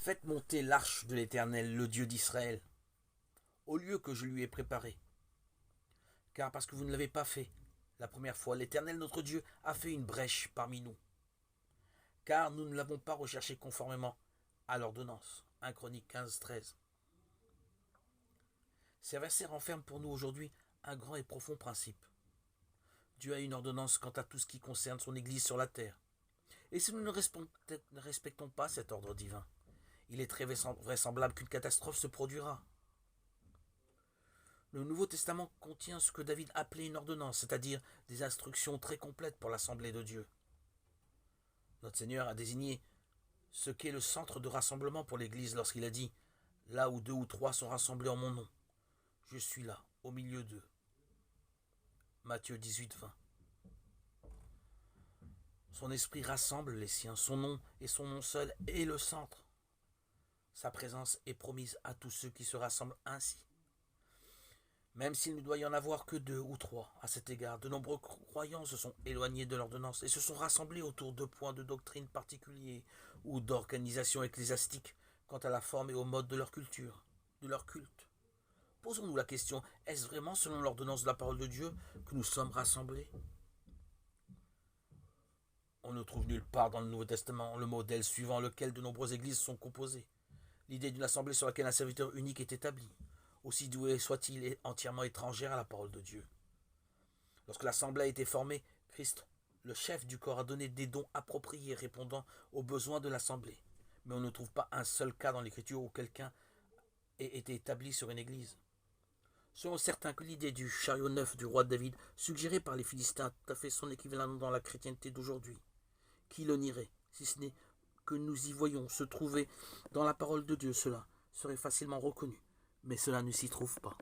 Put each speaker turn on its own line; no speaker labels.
Faites monter l'arche de l'Éternel, le Dieu d'Israël, au lieu que je lui ai préparé. Car parce que vous ne l'avez pas fait, la première fois, l'Éternel notre Dieu a fait une brèche parmi nous. Car nous ne l'avons pas recherché conformément à l'ordonnance. 1 Chronique 15, 13. Ces versets renferment pour nous aujourd'hui un grand et profond principe. Dieu a une ordonnance quant à tout ce qui concerne son Église sur la terre. Et si nous ne respectons pas cet ordre divin, il est très vraisemblable qu'une catastrophe se produira. Le Nouveau Testament contient ce que David appelait une ordonnance, c'est-à-dire des instructions très complètes pour l'Assemblée de Dieu. Notre Seigneur a désigné ce qu'est le centre de rassemblement pour l'Église lorsqu'il a dit « Là où 2 ou 3 sont rassemblés en mon nom, je suis là, au milieu d'eux. » Matthieu 18, 20. Son esprit rassemble les siens, son nom et son nom seul est le centre. Sa présence est promise à tous ceux qui se rassemblent ainsi. Même s'il ne doit y en avoir que 2 ou 3 à cet égard, de nombreux croyants se sont éloignés de l'ordonnance et se sont rassemblés autour de points de doctrine particuliers ou d'organisation ecclésiastique quant à la forme et au mode de leur culture, de leur culte. Posons-nous la question, est-ce vraiment selon l'ordonnance de la parole de Dieu que nous sommes rassemblés ? On ne trouve nulle part dans le Nouveau Testament le modèle suivant lequel de nombreuses églises sont composées. L'idée d'une assemblée sur laquelle un serviteur unique est établi, aussi doué soit-il, est entièrement étrangère à la parole de Dieu. Lorsque l'assemblée a été formée, Christ, le chef du corps, a donné des dons appropriés répondant aux besoins de l'assemblée. Mais on ne trouve pas un seul cas dans l'Écriture où quelqu'un ait été établi sur une église. Selon certains que l'idée du chariot neuf du roi David, suggérée par les Philistins, tout à fait son équivalent dans la chrétienté d'aujourd'hui. Qui le nierait, si ce n'est que nous y voyons se trouver dans la parole de Dieu? Cela serait facilement reconnu, mais cela ne s'y trouve pas.